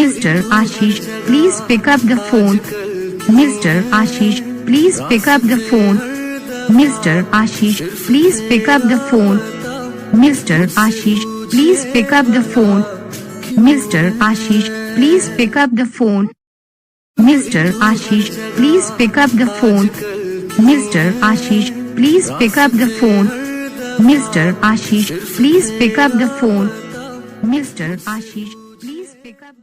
Mr. Ashish, please pick up the phone. Mr. Ashish, please pick up the phone. Mr. Ashish, please pick up the phone. Mr. Ashish, please pick up the phone. Mr. Ashish, please pick up the phone. Mr. Ashish, please pick up the phone. Mr. Ashish, please pick up the phone. Mr. Ashish, please pick up the phone. Mr. Ashish, please pick up the